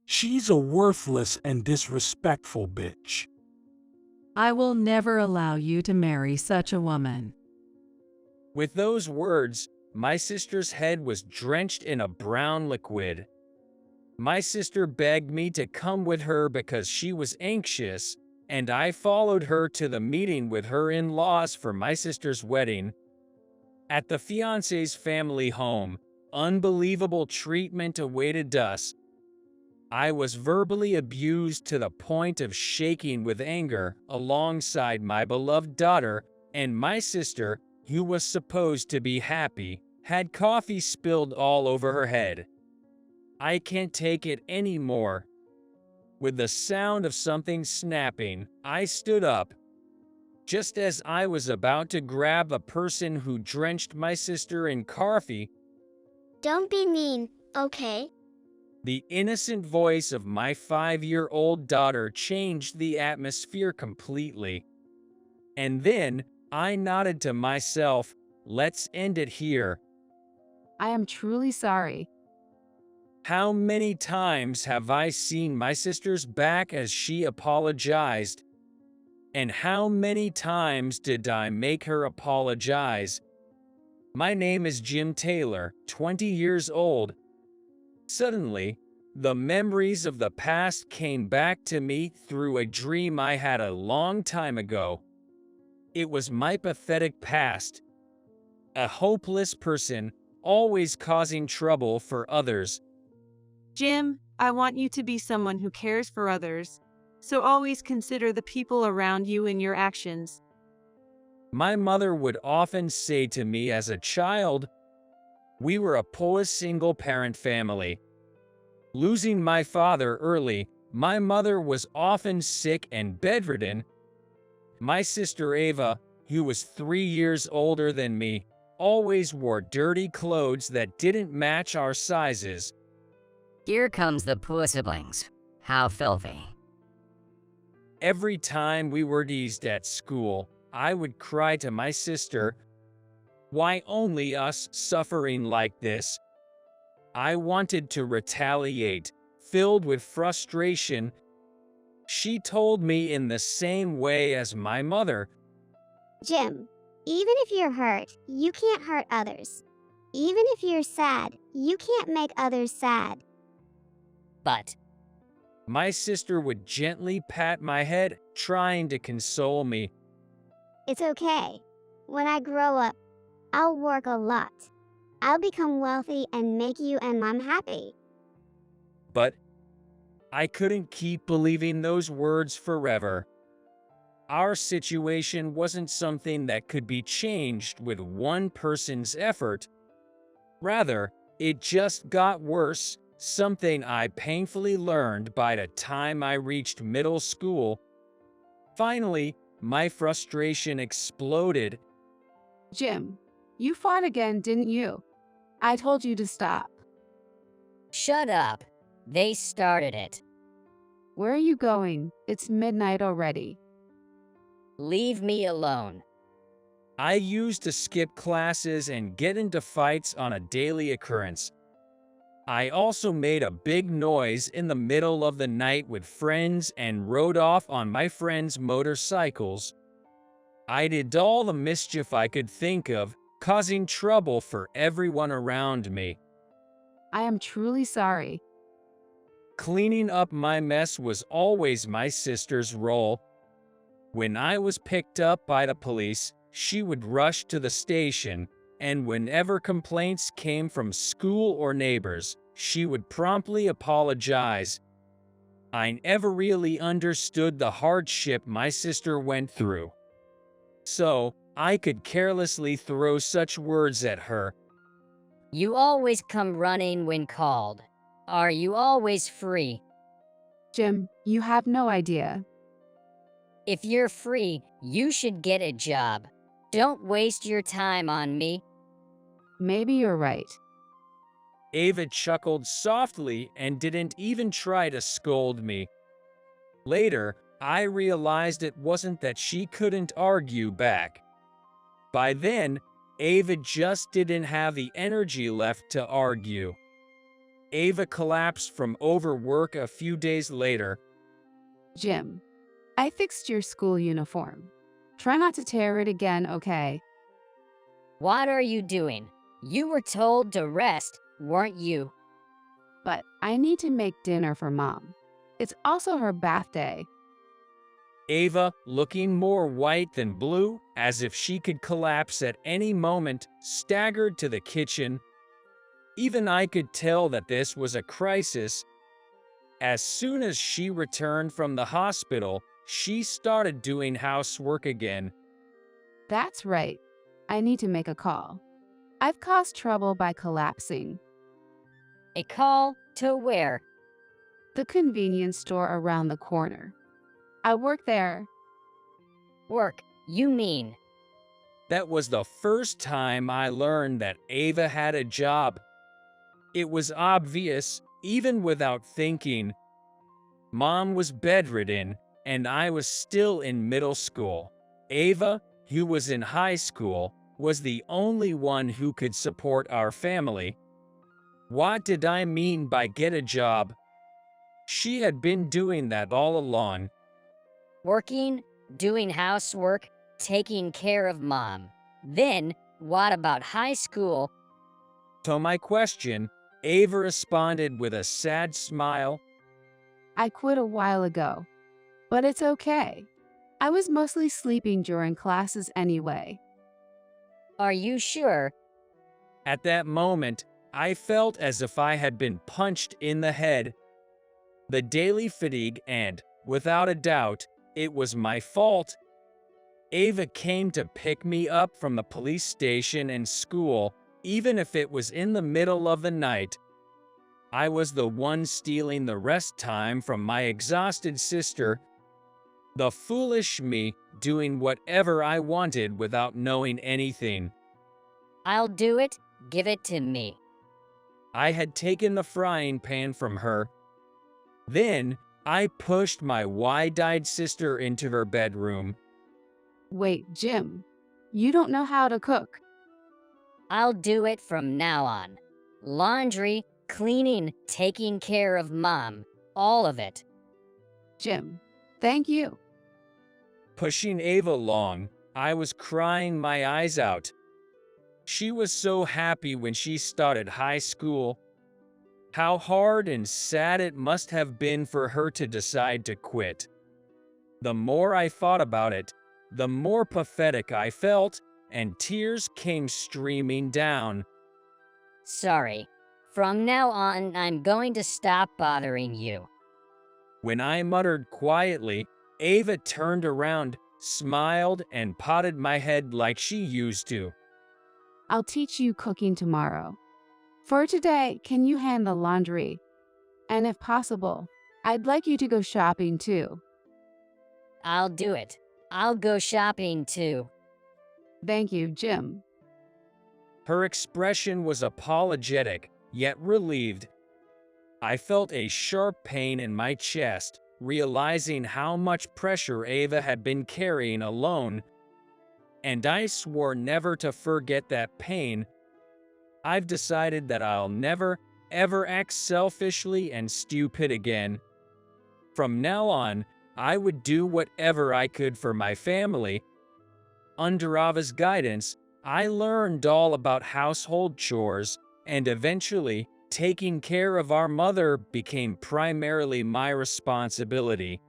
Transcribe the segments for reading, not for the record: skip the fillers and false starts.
She's a worthless and disrespectful bitch. I will never allow you to marry such a woman. With those words, my sister's head was drenched in a brown liquid. My sister begged me to come with her because she was anxious, and I followed her to the meeting with her in-laws for my sister's wedding. At the fiancé's family home, unbelievable treatment awaited us. I was verbally abused to the point of shaking with anger alongside my beloved daughter, and my sister, who was supposed to be happy, had coffee spilled all over her head. I can't take it anymore. With the sound of something snapping, I stood up. Just as I was about to grab a person who drenched my sister in coffee, Don't be mean, okay? the innocent voice of my 5-year-old daughter changed the atmosphere completely. And then, I nodded to myself, let's end it here. I am truly sorry. How many times have I seen my sister's back as she apologized? And how many times did I make her apologize? My name is Jim Taylor, 20 years old. Suddenly, the memories of the past came back to me through a dream I had a long time ago. It was my pathetic past. A hopeless person, always causing trouble for others. Jim, I want you to be someone who cares for others, so always consider the people around you in your actions. My mother would often say to me as a child, we were a poor single-parent family. Losing my father early, my mother was often sick and bedridden. My sister Ava, who was 3 years older than me, always wore dirty clothes that didn't match our sizes. Here comes the poor siblings. How filthy. Every time we were teased at school, I would cry to my sister, why only us suffering like this? I wanted to retaliate, filled with frustration. She told me in the same way as my mother, Jim, even if you're hurt, you can't hurt others. Even if you're sad, you can't make others sad. But my sister would gently pat my head, trying to console me. It's okay. When I grow up, I'll work a lot. I'll become wealthy and make you and Mom happy. But I couldn't keep believing those words forever. Our situation wasn't something that could be changed with one person's effort. Rather, it just got worse, something I painfully learned by the time I reached middle school. Finally, my frustration exploded. Jim, you fought again, didn't you? I told you to stop. shut up. They started it. Where are you going? It's midnight already. Leave me alone. I used to skip classes and get into fights on a daily occurrence. I also made a big noise in the middle of the night with friends and rode off on my friends' motorcycles. I did all the mischief I could think of, causing trouble for everyone around me. I am truly sorry. Cleaning up my mess was always my sister's role. When I was picked up by the police, she would rush to the station, and whenever complaints came from school or neighbors, she would promptly apologize. I never really understood the hardship my sister went through. So, I could carelessly throw such words at her. You always come running when called. Are you always free? Jim, you have no idea. If you're free, you should get a job. Don't waste your time on me. Maybe you're right. Ava chuckled softly and didn't even try to scold me. Later, I realized it wasn't that she couldn't argue back. By then, Ava just didn't have the energy left to argue. Ava collapsed from overwork a few days later. Jim, I fixed your school uniform. Try not to tear it again, okay? What are you doing? You were told to rest, weren't you? But I need to make dinner for Mom. It's also her birthday. Ava, looking more white than blue, as if she could collapse at any moment, staggered to the kitchen. Even I could tell that this was a crisis. As soon as she returned from the hospital, she started doing housework again. That's right. I need to make a call. I've caused trouble by collapsing. A call to where? The convenience store around the corner. I work there. Work, you mean? That was the first time I learned that Ava had a job. It was obvious, even without thinking. Mom was bedridden, and I was still in middle school. Ava, who was in high school, was the only one who could support our family. What did I mean by get a job? She had been doing that all along. Working, doing housework, taking care of Mom. Then, what about high school? To my question, Ava responded with a sad smile. I quit a while ago. But it's okay. I was mostly sleeping during classes anyway. Are you sure? At that moment, I felt as if I had been punched in the head. The daily fatigue and, without a doubt, it was my fault. Ava came to pick me up from the police station and school, even if it was in the middle of the night. I was the one stealing the rest time from my exhausted sister. The foolish me doing whatever I wanted without knowing anything. I'll do it. Give it to me. I had taken the frying pan from her. Then, I pushed my wide-eyed sister into her bedroom. Wait, Jim. You don't know how to cook. I'll do it from now on. Laundry, cleaning, taking care of Mom. All of it. Jim, thank you. Pushing Ava along, I was crying my eyes out. She was so happy when she started high school. How hard and sad it must have been for her to decide to quit. The more I thought about it, the more pathetic I felt, and tears came streaming down. Sorry. From now on, I'm going to stop bothering you. When I muttered quietly, Ava turned around, smiled, and patted my head like she used to. I'll teach you cooking tomorrow. For today, can you hand the laundry? And if possible, I'd like you to go shopping too. I'll do it. I'll go shopping too. Thank you, Jim. Her expression was apologetic, yet relieved. I felt a sharp pain in my chest, realizing how much pressure Ava had been carrying alone, and I swore never to forget that pain. I've decided that I'll never, ever act selfishly and stupid again. From now on, I would do whatever I could for my family. Under Ava's guidance, I learned all about household chores, and eventually, taking care of our mother became primarily my responsibility.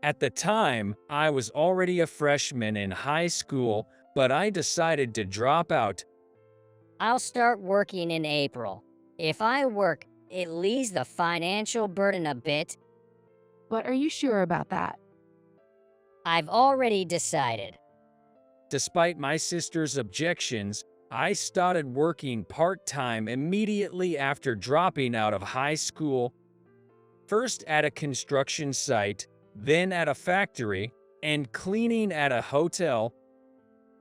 At the time, I was already a freshman in high school, but I decided to drop out. I'll start working in April. If I work, it leaves the financial burden a bit. But are you sure about that? I've already decided. Despite my sister's objections, I started working part-time immediately after dropping out of high school. First at a construction site, then at a factory, and cleaning at a hotel.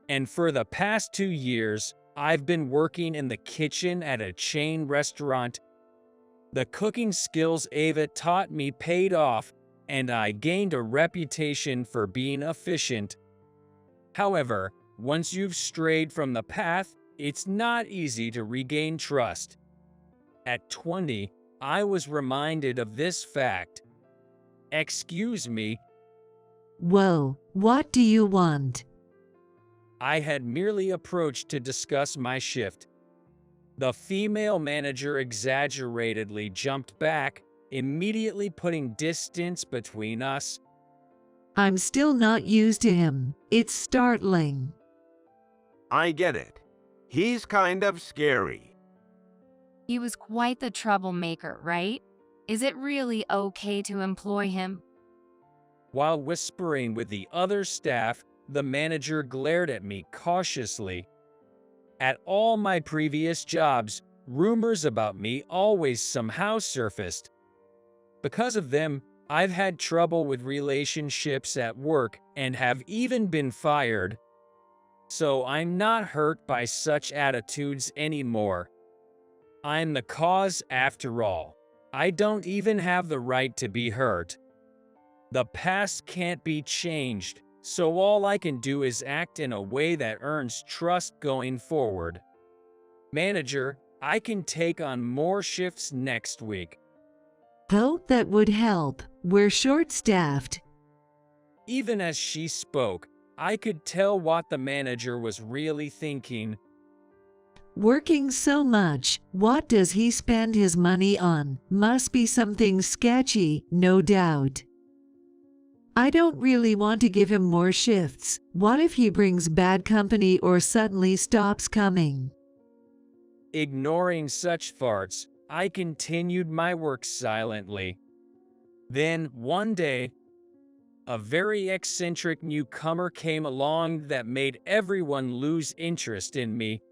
And for the past 2 years, I've been working in the kitchen at a chain restaurant. The cooking skills Ava taught me paid off, and I gained a reputation for being efficient. However, once you've strayed from the path, it's not easy to regain trust. At 20, I was reminded of this fact. Excuse me, Whoa, what do you want? I had merely approached to discuss my shift. The female manager exaggeratedly jumped back, immediately putting distance between us. I'm still not used to him. It's startling. I get it. He's kind of scary. He was quite the troublemaker, right? Is it really okay to employ him? While whispering with the other staff, the manager glared at me cautiously. At all my previous jobs, rumors about me always somehow surfaced. Because of them, I've had trouble with relationships at work and have even been fired. So I'm not hurt by such attitudes anymore. I'm the cause after all. I don't even have the right to be hurt. The past can't be changed, so all I can do is act in a way that earns trust going forward. Manager, I can take on more shifts next week. Hope that would help. We're short-staffed. Even as she spoke, I could tell what the manager was really thinking. Working so much, what does he spend his money on? Must be something sketchy, no doubt. I don't really want to give him more shifts. What if he brings bad company or suddenly stops coming? Ignoring such farts, I continued my work silently. Then, one day, a very eccentric newcomer came along that made everyone lose interest in me.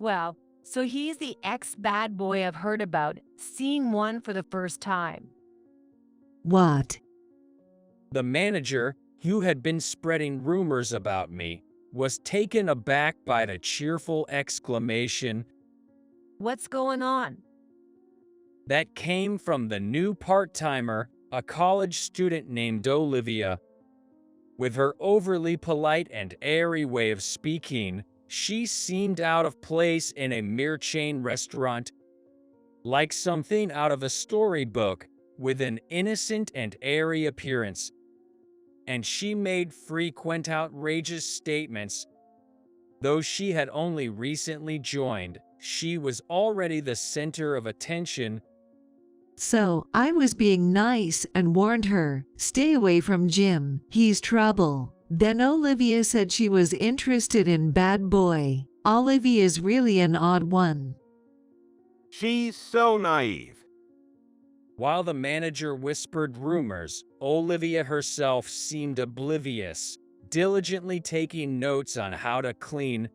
Well, so he's the ex-bad boy I've heard about, seeing one for the first time. What? The manager, who had been spreading rumors about me, was taken aback by the cheerful exclamation What's going on? that came from the new part-timer, a college student named Olivia. With her overly polite and airy way of speaking, she seemed out of place in a mere chain restaurant, like something out of a storybook, with an innocent and airy appearance. And she made frequent outrageous statements. Though she had only recently joined, she was already the center of attention. So, I was being nice and warned her, stay away from Jim, he's trouble. Then Olivia said she was interested in bad boy. Olivia's really an odd one. She's so naive. While the manager whispered rumors, Olivia herself seemed oblivious, diligently taking notes on how to clean.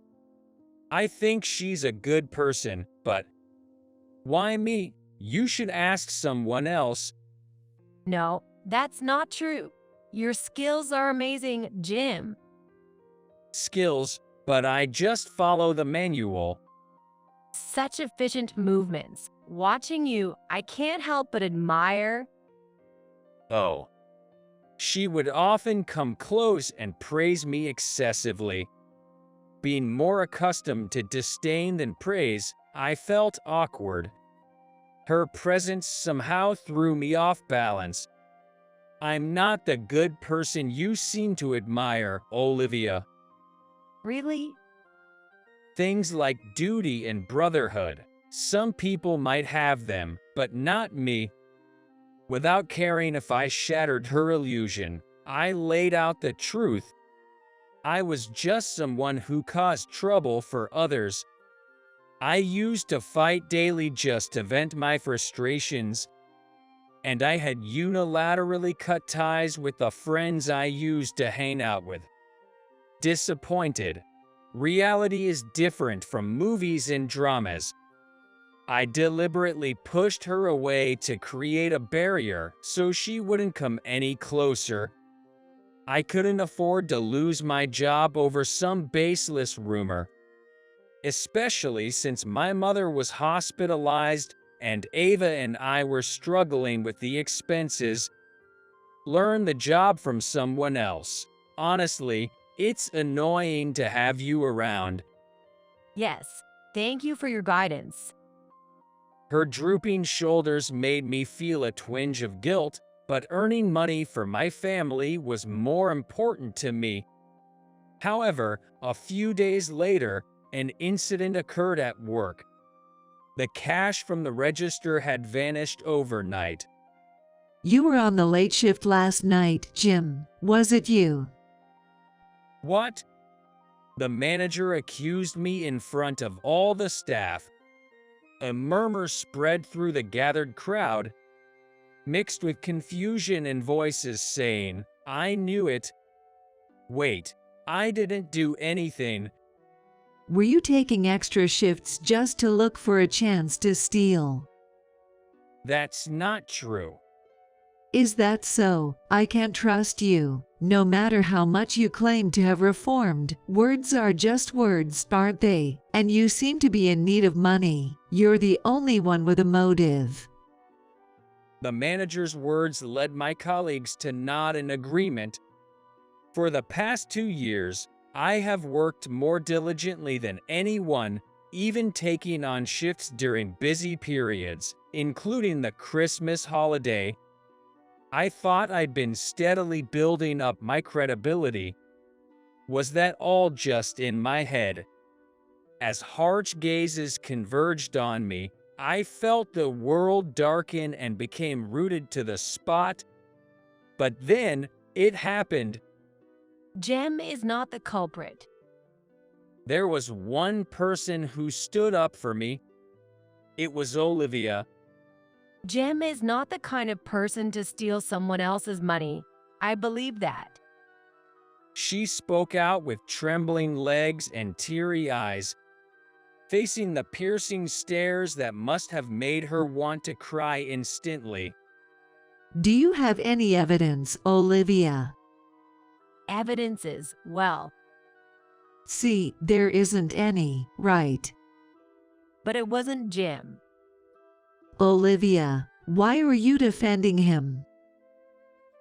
I think she's a good person, but why me? You should ask someone else. No, that's not true. Your skills are amazing, Jim. Skills, but I just follow the manual. Such efficient movements. Watching you, I can't help but admire. Oh. She would often come close and praise me excessively. Being more accustomed to disdain than praise, I felt awkward. Her presence somehow threw me off balance. I'm not the good person you seem to admire, Olivia. Really? Things like duty and brotherhood. Some people might have them, but not me. Without caring if I shattered her illusion, I laid out the truth. I was just someone who caused trouble for others. I used to fight daily just to vent my frustrations, and I had unilaterally cut ties with the friends I used to hang out with. Disappointed. Reality is different from movies and dramas. I deliberately pushed her away to create a barrier so she wouldn't come any closer. I couldn't afford to lose my job over some baseless rumor, especially since my mother was hospitalized and Ava and I were struggling with the expenses. Learn the job from someone else. Honestly, it's annoying to have you around. Yes. Thank you for your guidance. Her drooping shoulders made me feel a twinge of guilt, but earning money for my family was more important to me. However, a few days later, an incident occurred at work. The cash from the register had vanished overnight. You were on the late shift last night, Jim. Was it you? What? The manager accused me in front of all the staff. A murmur spread through the gathered crowd, mixed with confusion and voices saying, "I knew it." Wait, I didn't do anything. Were you taking extra shifts just to look for a chance to steal? That's not true. Is that so? I can't trust you. No matter how much you claim to have reformed, words are just words, aren't they? And you seem to be in need of money. You're the only one with a motive. The manager's words led my colleagues to nod in agreement. For the past 2 years, I have worked more diligently than anyone, even taking on shifts during busy periods, including the Christmas holiday. I thought I'd been steadily building up my credibility. Was that all just in my head? As harsh gazes converged on me, I felt the world darken and became rooted to the spot. But then, it happened. Jim is not the culprit. There was one person who stood up for me. It was Olivia. Jim is not the kind of person to steal someone else's money. I believe that. She spoke out with trembling legs and teary eyes, facing the piercing stares that must have made her want to cry instantly. Do you have any evidence, Olivia? Evidences, well. See, there isn't any, right? But it wasn't Jim. Olivia, why are you defending him?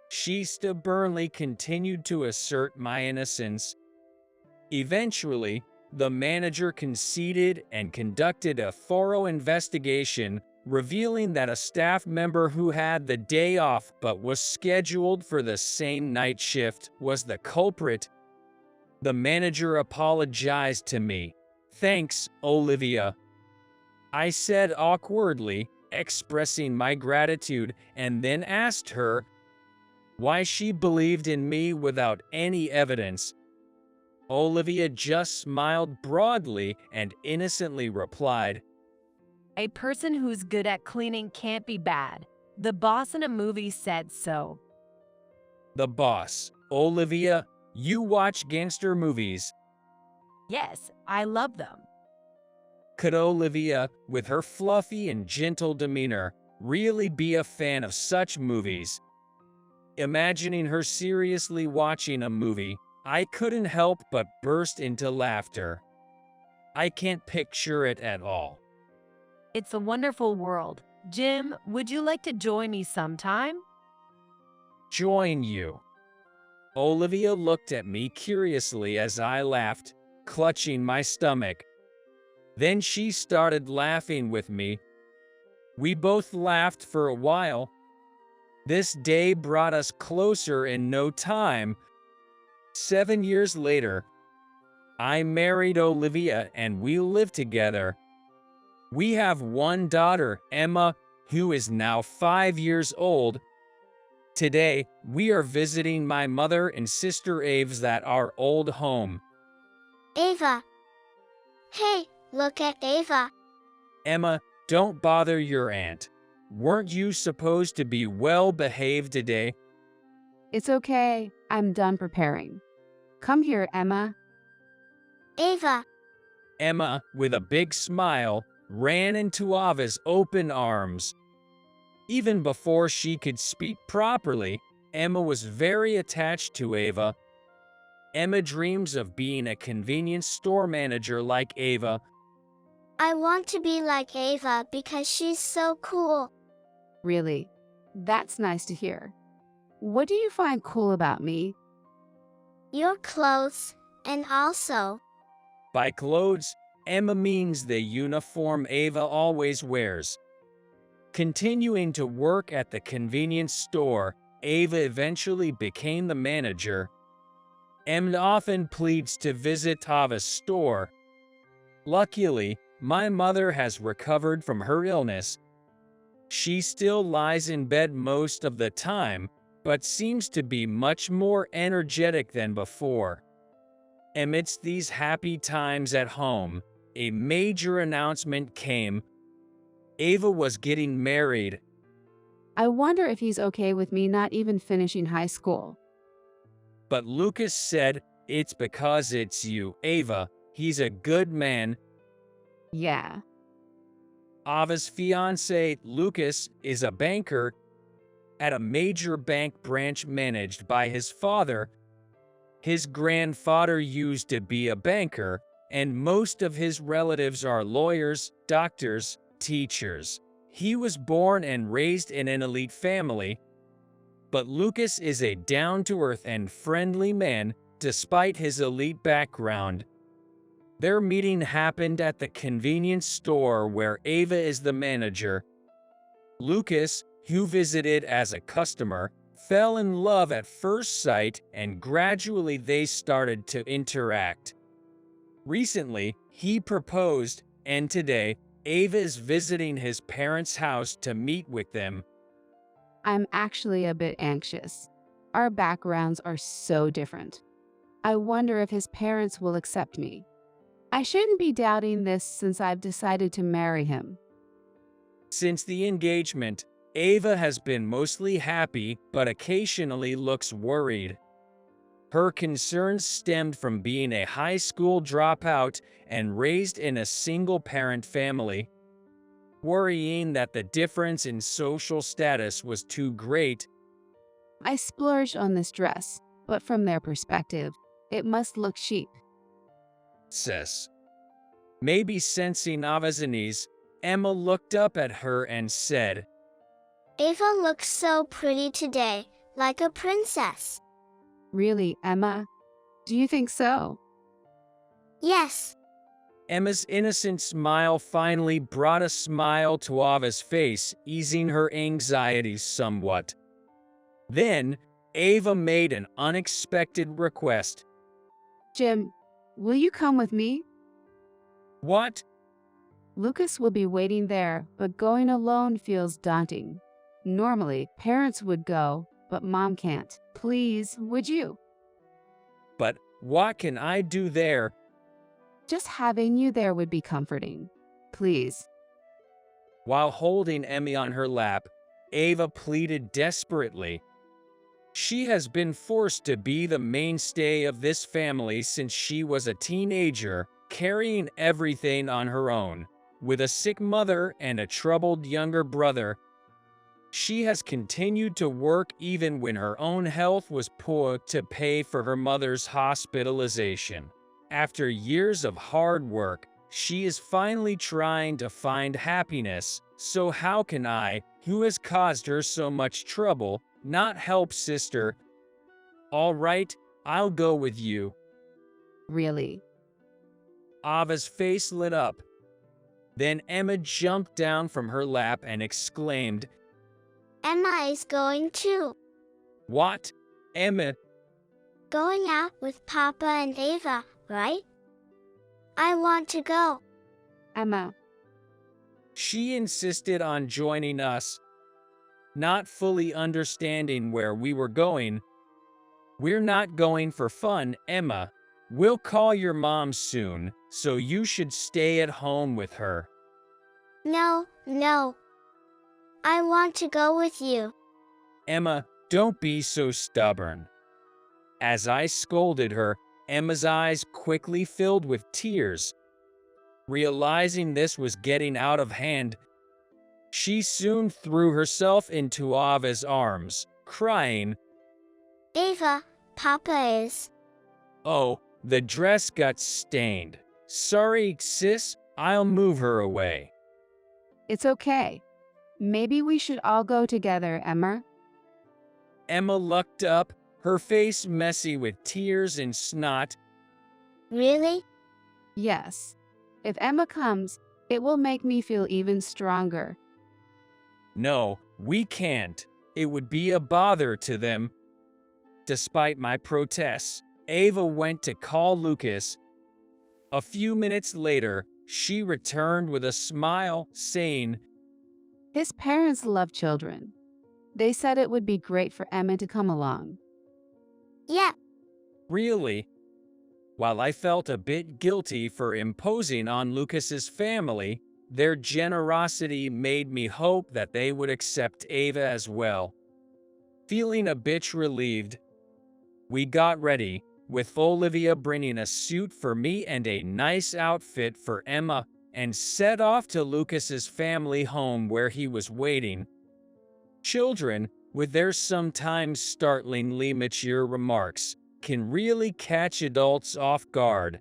She stubbornly continued to assert my innocence. Eventually, the manager conceded and conducted a thorough investigation, revealing that a staff member who had the day off but was scheduled for the same night shift was the culprit. The manager apologized to me. "Thanks, Olivia," I said awkwardly, expressing my gratitude, and then asked her why she believed in me without any evidence. Olivia just smiled broadly and innocently replied, A person who's good at cleaning can't be bad. The boss in a movie said so. "The boss, Olivia, you watch gangster movies." Yes, I love them. Could Olivia, with her fluffy and gentle demeanor, really be a fan of such movies? Imagining her seriously watching a movie, I couldn't help but burst into laughter. I can't picture it at all. It's a wonderful world. Jim, would you like to join me sometime? Join you? Olivia looked at me curiously as I laughed, clutching my stomach. Then she started laughing with me. We both laughed for a while. This day brought us closer in no time. 7 years later, I married Olivia and we live together. We have one daughter, Emma, who is now 5 years old. Today, we are visiting my mother and sister Aves at our old home. Ava. Hey, look at Ava. Emma, don't bother your aunt. Weren't you supposed to be well behaved today? It's okay. I'm done preparing. Come here, Emma. Ava. Emma, with a big smile, ran into Ava's open arms. Even before she could speak properly, Emma was very attached to Ava. Emma dreams of being a convenience store manager like Ava. I want to be like Ava because she's so cool. Really? That's nice to hear. What do you find cool about me? Your clothes, and also, By clothes, Emma means the uniform Ava always wears. Continuing to work at the convenience store, Ava eventually became the manager. Emma often pleads to visit Ava's store. Luckily, my mother has recovered from her illness. She still lies in bed most of the time, but seems to be much more energetic than before. Amidst these happy times at home, a major announcement came. Ava was getting married. I wonder if he's okay with me not even finishing high school. But Lucas said, "It's because it's you, Ava. He's a good man." Yeah. Ava's fiancé, Lucas, is a banker at a major bank branch managed by his father. His grandfather used to be a banker, and most of his relatives are lawyers, doctors, teachers. He was born and raised in an elite family, but Lucas is a down-to-earth and friendly man despite his elite background. Their meeting happened at the convenience store where Ava is the manager. Lucas, who visited as a customer, fell in love at first sight, and gradually they started to interact. Recently, he proposed, and today, Ava is visiting his parents' house to meet with them. I'm actually a bit anxious. Our backgrounds are so different. I wonder if his parents will accept me. I shouldn't be doubting this since I've decided to marry him. Since the engagement, Ava has been mostly happy, but occasionally looks worried. Her concerns stemmed from being a high school dropout and raised in a single-parent family. Worrying that the difference in social status was too great. I splurged on this dress, but from their perspective, it must look cheap. Says. Maybe sensing Ava's unease, Emma looked up at her and said, Ava looks so pretty today, like a princess. Really, Emma? Do you think so? Yes. Emma's innocent smile finally brought a smile to Ava's face, easing her anxieties somewhat. Then, Ava made an unexpected request. Jim, will you come with me? What? Lucas will be waiting there, but going alone feels daunting. Normally, parents would go, but Mom can't. Please, would you? But what can I do there? Just having you there would be comforting. Please. While holding Emmy on her lap, Ava pleaded desperately. She has been forced to be the mainstay of this family since she was a teenager, carrying everything on her own. With a sick mother and a troubled younger brother, she has continued to work even when her own health was poor to pay for her mother's hospitalization. After years of hard work, she is finally trying to find happiness. So how can I, who has caused her so much trouble, not help sister? All right, I'll go with you. Really? Ava's face lit up. Then Emma jumped down from her lap and exclaimed, Emma is going too. What? Emma? Going out with Papa and Ava, right? I want to go. Emma. She insisted on joining us. Not fully understanding where we were going. We're not going for fun, Emma. We'll call your mom soon, so you should stay at home with her. No. I want to go with you. Emma, don't be so stubborn. As I scolded her, Emma's eyes quickly filled with tears. Realizing this was getting out of hand, she soon threw herself into Ava's arms, crying, Ava, Papa is. Oh, the dress got stained. Sorry, sis, I'll move her away. It's okay. Maybe we should all go together, Emma. Emma looked up, her face messy with tears and snot. Really? Yes. If Emma comes, it will make me feel even stronger. No, we can't. It would be a bother to them. Despite my protests, Ava went to call Lucas. A few minutes later, she returned with a smile, saying, His parents love children. They said it would be great for Emma to come along. Yeah, "Really?" While I felt a bit guilty for imposing on Lucas's family, their generosity made me hope that they would accept Ava as well. Feeling a bit relieved, we got ready, with Olivia bringing a suit for me and a nice outfit for Emma, and set off to Lucas's family home where he was waiting. Children, with their sometimes startlingly mature remarks, can really catch adults off guard.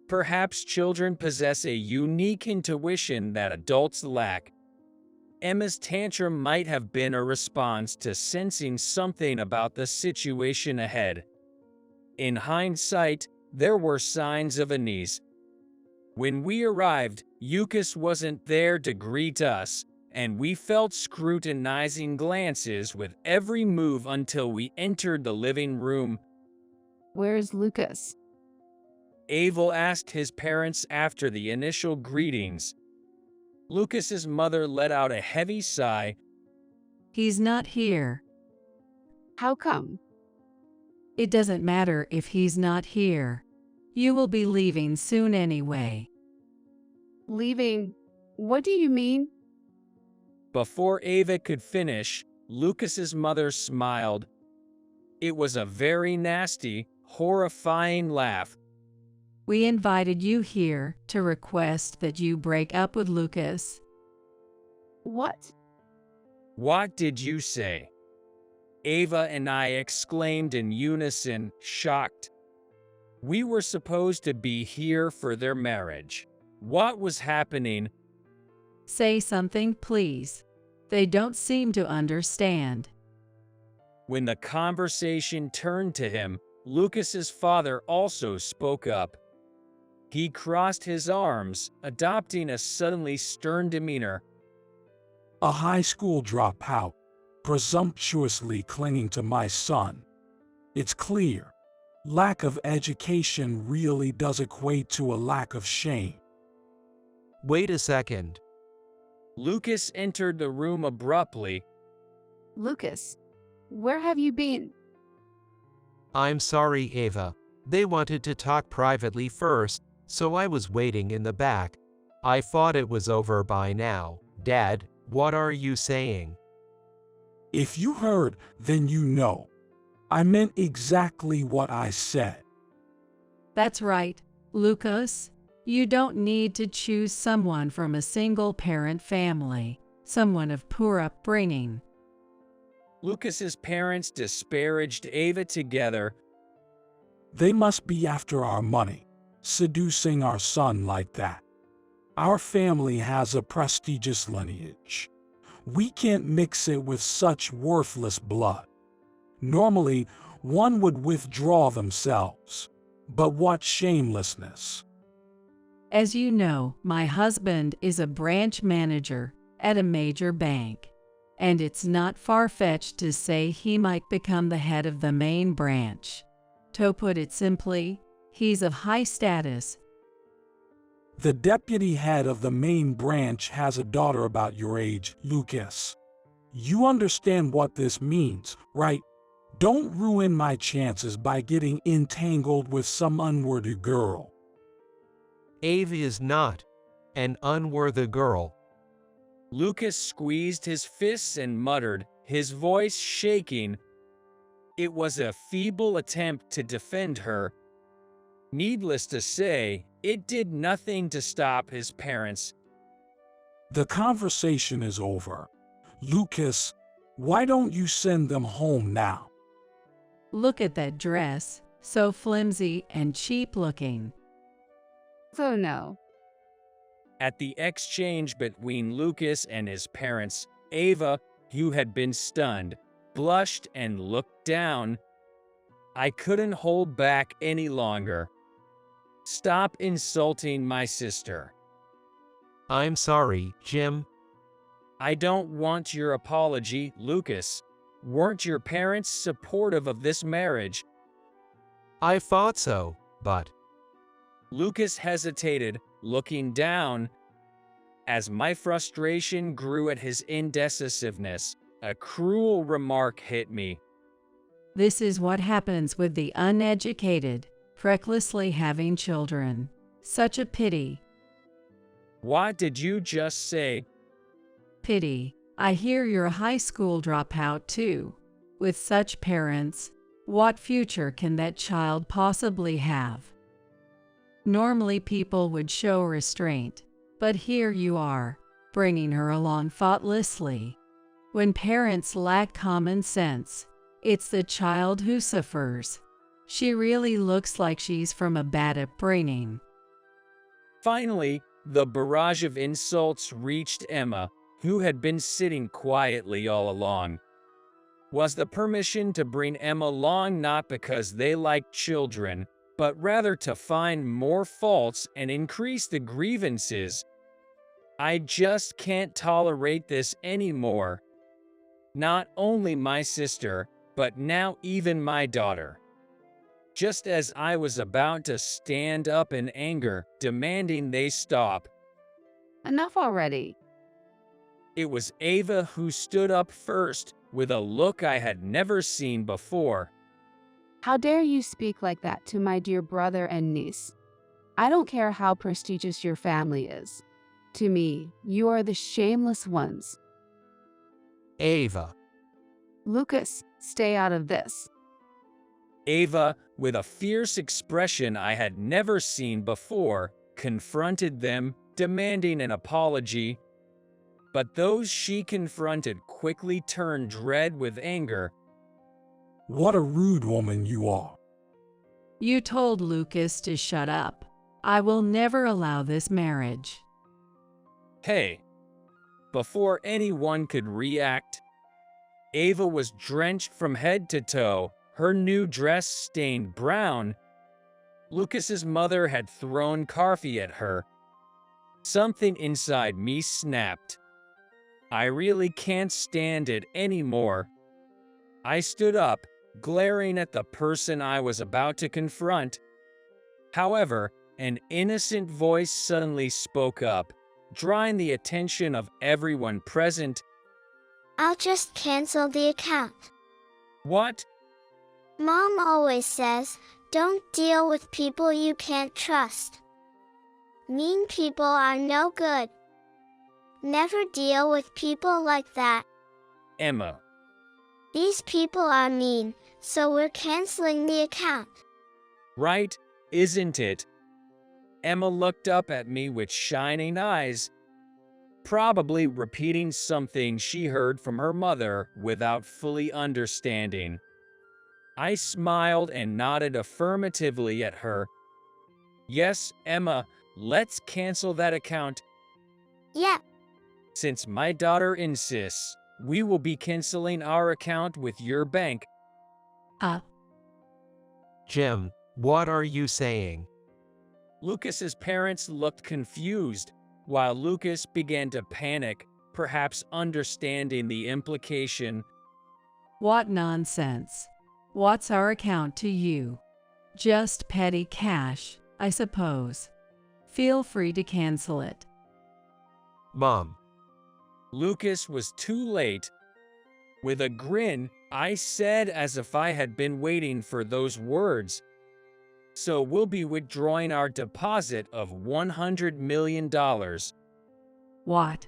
Perhaps children possess a unique intuition that adults lack. Emma's tantrum might have been a response to sensing something about the situation ahead. In hindsight, there were signs of unease. When we arrived, Lucas wasn't there to greet us, and we felt scrutinizing glances with every move until we entered the living room. Where's Lucas? Abel asked his parents after the initial greetings. Lucas's mother let out a heavy sigh. He's not here. How come? It doesn't matter if he's not here. You will be leaving soon anyway. Leaving? What do you mean? Before Ava could finish, Lucas's mother smiled. It was a very nasty, horrifying laugh. We invited you here to request that you break up with Lucas. What? What did you say? Ava and I exclaimed in unison, shocked. We were supposed to be here for their marriage. What was happening? Say something, please. They don't seem to understand. When the conversation turned to him, Lucas's father also spoke up. He crossed his arms, adopting a suddenly stern demeanor. A high school dropout, presumptuously clinging to my son. It's clear, lack of education really does equate to a lack of shame. Wait a second. Lucas entered the room abruptly. Lucas, where have you been? I'm sorry, Ava. They wanted to talk privately first, so I was waiting in the back. I thought it was over by now. Dad, what are you saying? If you heard, then you know. I meant exactly what I said. That's right, Lucas. You don't need to choose someone from a single-parent family, someone of poor upbringing. Lucas's parents disparaged Ava together. They must be after our money, seducing our son like that. Our family has a prestigious lineage. We can't mix it with such worthless blood. Normally, one would withdraw themselves. But what shamelessness. As you know, my husband is a branch manager at a major bank, and it's not far-fetched to say he might become the head of the main branch. To put it simply, he's of high status. The deputy head of the main branch has a daughter about your age, Lucas. You understand what this means, right? Don't ruin my chances by getting entangled with some unworthy girl. Ava is not an unworthy girl. Lucas squeezed his fists and muttered, his voice shaking. It was a feeble attempt to defend her. Needless to say, it did nothing to stop his parents. The conversation is over. Lucas, why don't you send them home now? Look at that dress, so flimsy and cheap-looking. So no. At the exchange between Lucas and his parents, Ava, who had been stunned, blushed and looked down. I couldn't hold back any longer. Stop insulting my sister. I'm sorry, Jim. I don't want your apology, Lucas. Weren't your parents supportive of this marriage? I thought so, but Lucas hesitated, looking down. As my frustration grew at his indecisiveness, a cruel remark hit me. This is what happens with the uneducated, recklessly having children. Such a pity. What did you just say? Pity. I hear you're a high school dropout too. With such parents, what future can that child possibly have? Normally people would show restraint, but here you are, bringing her along thoughtlessly. When parents lack common sense, it's the child who suffers. She really looks like she's from a bad upbringing. Finally, the barrage of insults reached Emma, who had been sitting quietly all along. Was the permission to bring Emma along not because they liked children, but rather to find more faults and increase the grievances? I just can't tolerate this anymore. Not only my sister, but now even my daughter. Just as I was about to stand up in anger, demanding they stop, Enough already. it was Ava who stood up first, with a look I had never seen before. How dare you speak like that to my dear brother and niece? I don't care how prestigious your family is. To me, you are the shameless ones. Ava. Lucas, stay out of this. Ava, with a fierce expression I had never seen before, confronted them, demanding an apology. But those she confronted quickly turned red with anger. What a rude woman you are. You told Lucas to shut up. I will never allow this marriage. Hey! Before anyone could react, Ava was drenched from head to toe, her new dress stained brown. Lucas's mother had thrown coffee at her. Something inside me snapped. I really can't stand it anymore. I stood up, glaring at the person I was about to confront. However, an innocent voice suddenly spoke up, drawing the attention of everyone present. I'll just cancel the account. What? Mom always says, don't deal with people you can't trust. Mean people are no good. Never deal with people like that. Emma. These people are mean, so we're canceling the account. Right, isn't it? Emma looked up at me with shining eyes, probably repeating something she heard from her mother without fully understanding. I smiled and nodded affirmatively at her. Yes, Emma, let's cancel that account. Yeah. Since my daughter insists, we will be canceling our account with your bank. Jim, what are you saying? Lucas's parents looked confused, while Lucas began to panic, perhaps understanding the implication. What nonsense. What's our account to you? Just petty cash, I suppose. Feel free to cancel it. Mom. Lucas was too late. With a grin, I said as if I had been waiting for those words. So we'll be withdrawing our deposit of $100 million. What?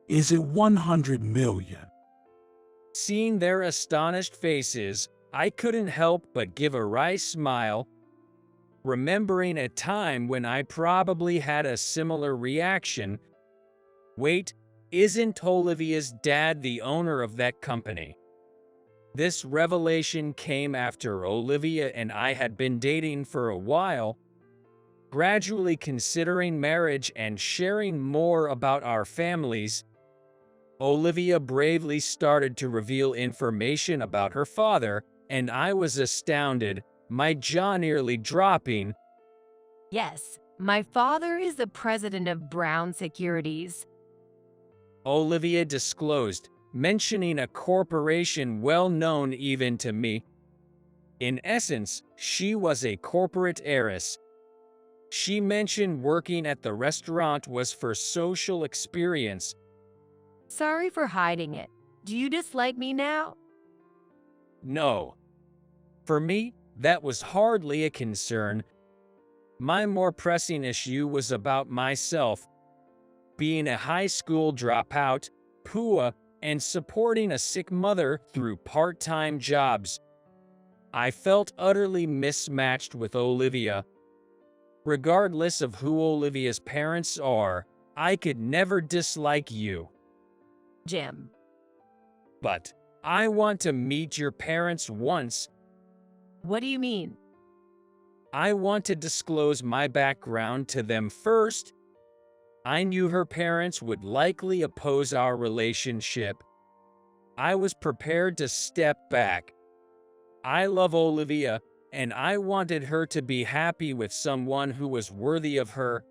Is it 100 million? Seeing their astonished faces, I couldn't help but give a wry smile, remembering a time when I probably had a similar reaction. Wait, isn't Olivia's dad the owner of that company? This revelation came after Olivia and I had been dating for a while, gradually considering marriage and sharing more about our families. Olivia bravely started to reveal information about her father, and I was astounded, my jaw nearly dropping. Yes, my father is the president of Brown Securities. Olivia disclosed, mentioning a corporation well known even to me. In essence, she was a corporate heiress. She mentioned working at the restaurant was for social experience. Sorry for hiding it. Do you dislike me now? No. For me, that was hardly a concern. My more pressing issue was about myself. Being a high school dropout, poor, and supporting a sick mother through part-time jobs. I felt utterly mismatched with Olivia. Regardless of who Olivia's parents are, I could never dislike you. Jim. But I want to meet your parents once. What do you mean? I want to disclose my background to them first. I knew her parents would likely oppose our relationship. I was prepared to step back. I love Olivia, and I wanted her to be happy with someone who was worthy of her.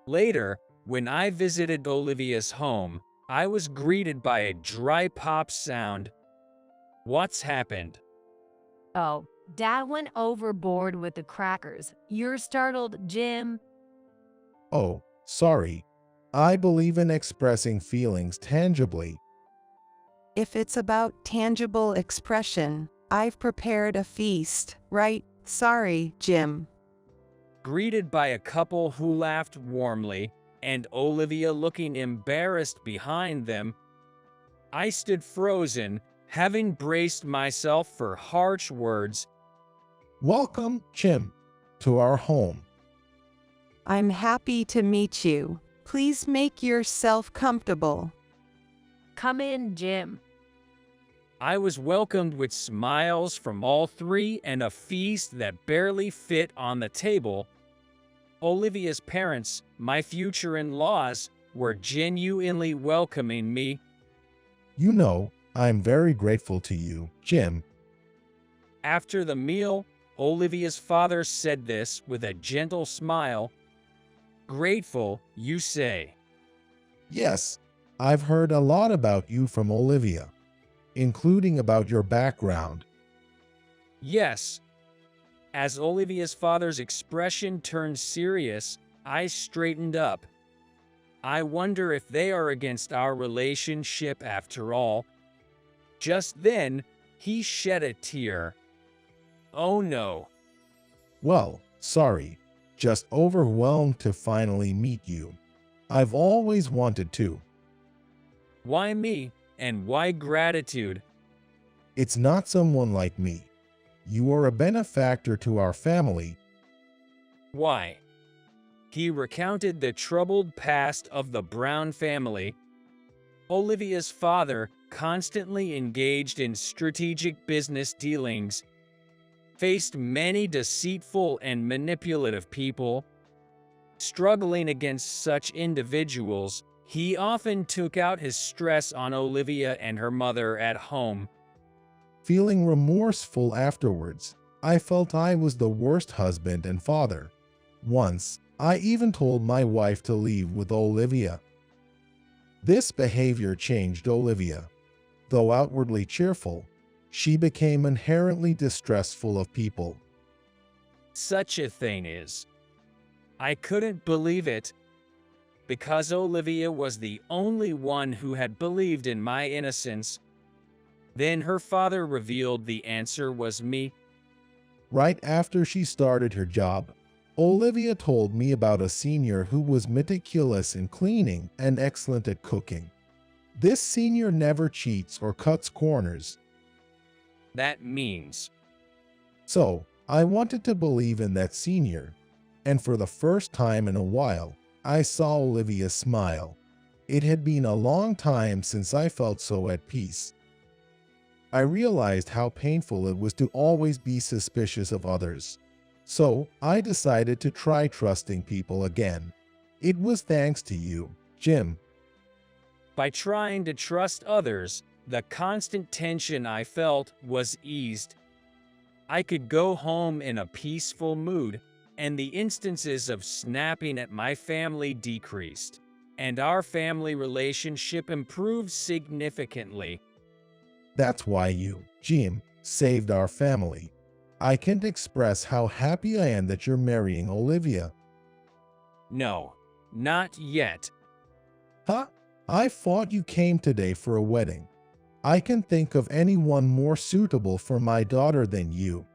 Later, when I visited Olivia's home, I was greeted by a dry pop sound. What's happened? Oh, Dad went overboard with the crackers. You're startled, Jim. Oh, sorry. I believe in expressing feelings tangibly. If it's about tangible expression, I've prepared a feast, right? Sorry, Jim. Greeted by a couple who laughed warmly, and Olivia looking embarrassed behind them, I stood frozen, having braced myself for harsh words. Welcome, Jim, to our home. I'm happy to meet you. Please make yourself comfortable. Come in, Jim. I was welcomed with smiles from all three and a feast that barely fit on the table. Olivia's parents, my future in-laws, were genuinely welcoming me. You know, I'm very grateful to you, Jim. After the meal, Olivia's father said this with a gentle smile. Grateful, you say? Yes, I've heard a lot about you from Olivia, including about your background. Yes. As Olivia's father's expression turned serious, I straightened up. I wonder if they are against our relationship after all. Just then, he shed a tear. Oh no. Well, sorry. Just overwhelmed to finally meet you. I've always wanted to. Why me, and why gratitude? It's not someone like me. You are a benefactor to our family. Why? He recounted the troubled past of the Brown family. Olivia's father, constantly engaged in strategic business dealings, faced many deceitful and manipulative people. Struggling against such individuals, he often took out his stress on Olivia and her mother at home. Feeling remorseful afterwards, I felt I was the worst husband and father. Once, I even told my wife to leave with Olivia. This behavior changed Olivia. Though outwardly cheerful, she became inherently distrustful of people. Such a thing is. I couldn't believe it. Because Olivia was the only one who had believed in my innocence. Then her father revealed the answer was me. Right after she started her job, Olivia told me about a senior who was meticulous in cleaning and excellent at cooking. This senior never cheats or cuts corners. That means. So, I wanted to believe in that senior, and for the first time in a while, I saw Olivia smile. It had been a long time since I felt so at peace. I realized how painful it was to always be suspicious of others. So, I decided to try trusting people again. It was thanks to you, Jim. By trying to trust others, the constant tension I felt was eased. I could go home in a peaceful mood, and the instances of snapping at my family decreased. and our family relationship improved significantly. That's why you, Jim, saved our family. I can't express how happy I am that you're marrying Olivia. No, not yet. Huh? I thought you came today for a wedding. I can think of anyone more suitable for my daughter than you.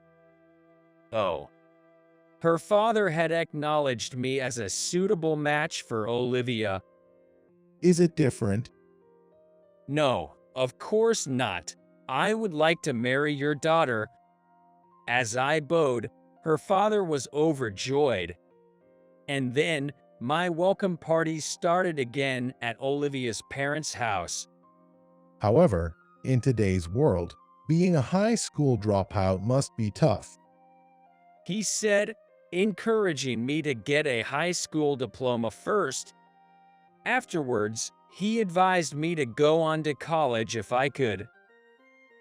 Oh. Her father had acknowledged me as a suitable match for Olivia. Is it different? No, of course not. I would like to marry your daughter. As I bowed, her father was overjoyed. And then, my welcome party started again at Olivia's parents' house. However, in today's world, being a high school dropout must be tough. He said, encouraging me to get a high school diploma first. Afterwards, he advised me to go on to college if I could.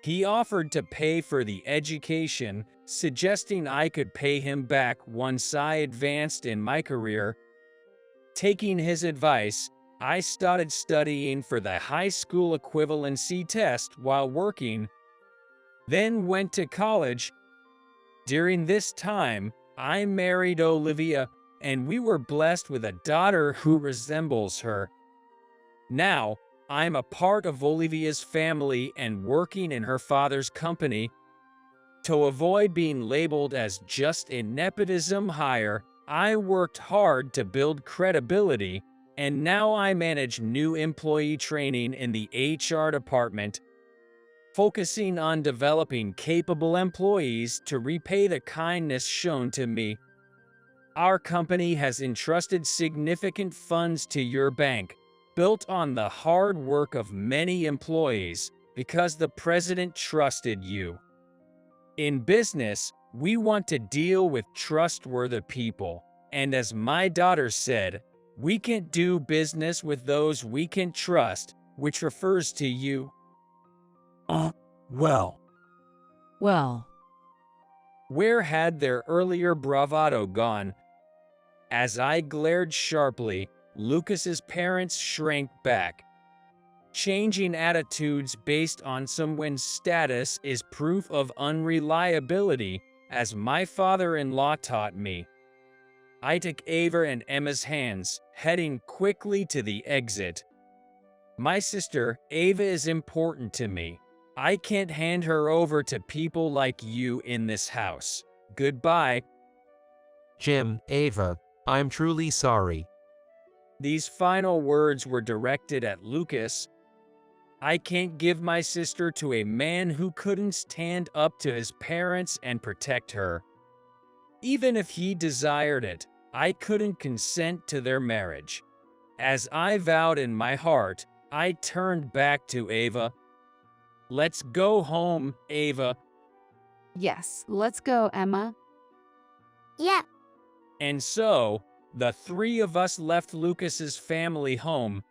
He offered to pay for the education, suggesting I could pay him back once I advanced in my career. Taking his advice, I started studying for the high school equivalency test while working, then went to college. During this time, I married Olivia, and we were blessed with a daughter who resembles her. Now, I'm a part of Olivia's family and working in her father's company. To avoid being labeled as just a nepotism hire, I worked hard to build credibility, and now I manage new employee training in the HR department, focusing on developing capable employees to repay the kindness shown to me. Our company has entrusted significant funds to your bank, built on the hard work of many employees, because the president trusted you. In business, we want to deal with trustworthy people, and as my daughter said, we can do business with those we can trust, which refers to you. Well. Where had their earlier bravado gone? As I glared sharply, Lucas's parents shrank back. Changing attitudes based on someone's status is proof of unreliability, as my father-in-law taught me. I took Ava and Emma's hands, heading quickly to the exit. My sister, Ava, is important to me. I can't hand her over to people like you in this house. Goodbye. Jim, Ava, I'm truly sorry. These final words were directed at Lucas. I can't give my sister to a man who couldn't stand up to his parents and protect her. Even if he desired it, I couldn't consent to their marriage. As I vowed in my heart, I turned back to Ava. Let's go home, Ava. Yes, let's go, Emma. Yeah. And so, the three of us left Lucas's family home.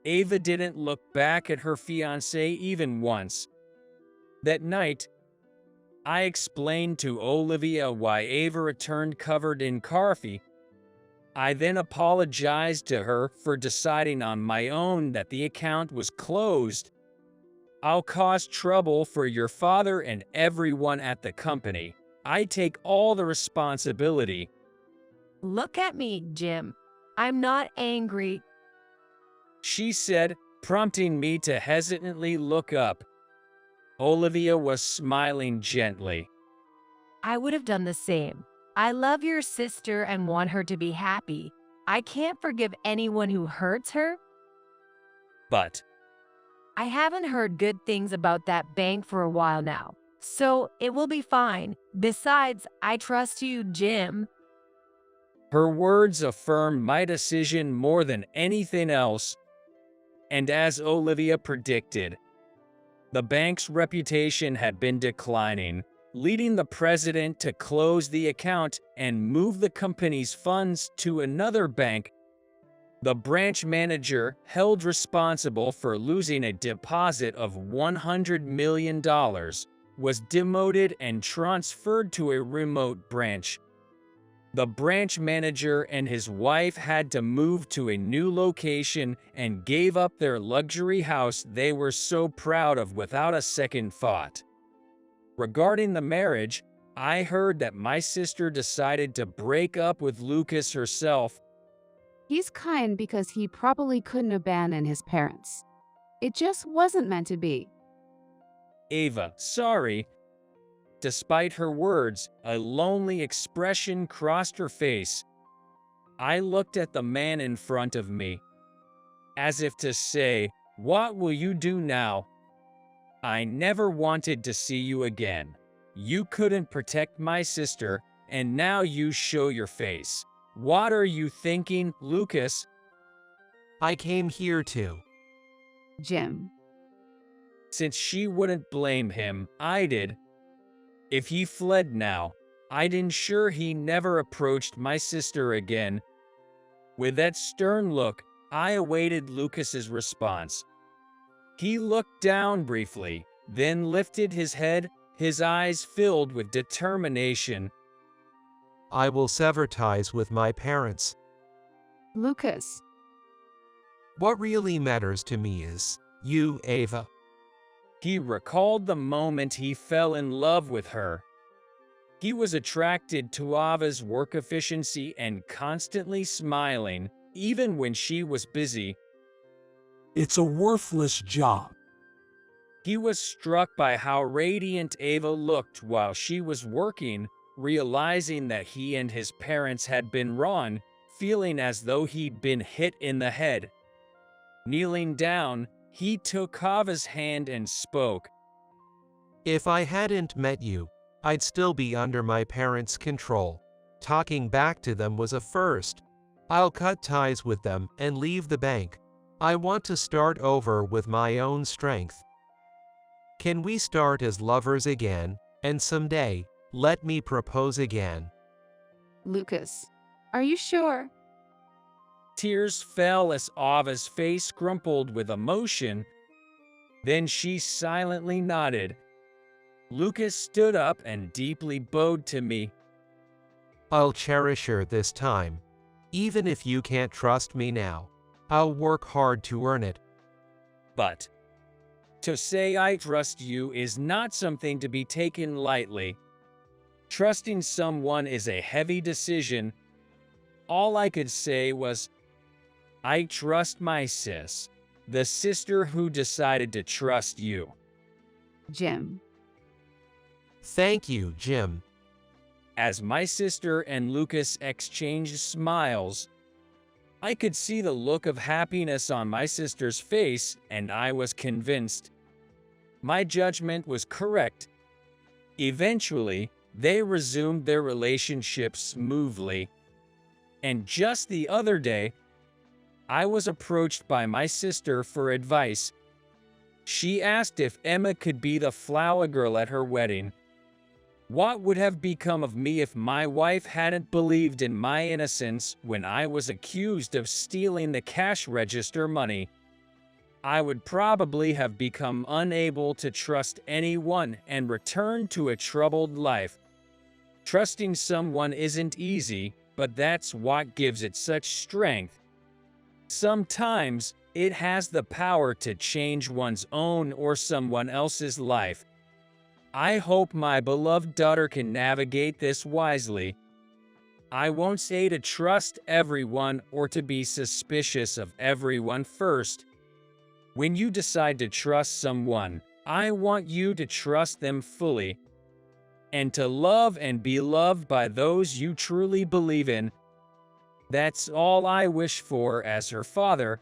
Ava didn't look back at her fiancé even once. That night, I explained to Olivia why Ava returned covered in coffee. I then apologized to her for deciding on my own that the account was closed. I'll cause trouble for your father and everyone at the company. I take all the responsibility. Look at me, Jim. I'm not angry. She said, prompting me to hesitantly look up. Olivia was smiling gently. I would have done the same. I love your sister and want her to be happy. I can't forgive anyone who hurts her. But I haven't heard good things about that bank for a while now, so it will be fine. Besides, I trust you, Jim. her words affirmed my decision more than anything else. And as Olivia predicted, the bank's reputation had been declining, leading the president to close the account and move the company's funds to another bank. The branch manager, held responsible for losing a deposit of $100 million, was demoted and transferred to a remote branch. The branch manager and his wife had to move to a new location and gave up their luxury house they were so proud of without a second thought. Regarding the marriage, I heard that my sister decided to break up with Lucas herself. He's kind because he probably couldn't abandon his parents. It just wasn't meant to be. Ava, sorry. Despite her words, a lonely expression crossed her face. I looked at the man in front of me, as if to say, "What will you do now? I never wanted to see you again. You couldn't protect my sister, and now you show your face. What are you thinking, Lucas?" I came here to. Jim. Since she wouldn't blame him, I did. If he fled now, I'd ensure he never approached my sister again. With that stern look, I awaited Lucas's response. He looked down briefly, then lifted his head, his eyes filled with determination. I will sever ties with my parents. Lucas. What really matters to me is you, Ava. He recalled the moment he fell in love with her. He was attracted to Ava's work efficiency and constantly smiling, even when she was busy. It's a worthless job. He was struck by how radiant Ava looked while she was working, realizing that he and his parents had been wrong, feeling as though he'd been hit in the head. Kneeling down, he took Ava's hand and spoke. If I hadn't met you, I'd still be under my parents' control. Talking back to them was a first. I'll cut ties with them and leave the bank. I want to start over with my own strength. Can we start as lovers again, and someday, let me propose again? Lucas. Are you sure? Tears fell as Ava's face crumpled with emotion. Then she silently nodded. Lucas stood up and deeply bowed to me. I'll cherish her this time. Even if you can't trust me now, I'll work hard to earn it. But to say I trust you is not something to be taken lightly. Trusting someone is a heavy decision. All I could say was, I trust my sis, the sister who decided to trust you. Jim. Thank you, Jim. As my sister and Lucas exchanged smiles, I could see the look of happiness on my sister's face, and I was convinced. My judgment was correct. Eventually, they resumed their relationship smoothly. And just the other day, I was approached by my sister for advice. She asked if Emma could be the flower girl at her wedding. What would have become of me if my wife hadn't believed in my innocence when I was accused of stealing the cash register money? I would probably have become unable to trust anyone and returned to a troubled life. Trusting someone isn't easy, but that's what gives it such strength. Sometimes, it has the power to change one's own or someone else's life. I hope my beloved daughter can navigate this wisely. I won't say to trust everyone or to be suspicious of everyone first. When you decide to trust someone, I want you to trust them fully, and to love and be loved by those you truly believe in. That's all I wish for as her father,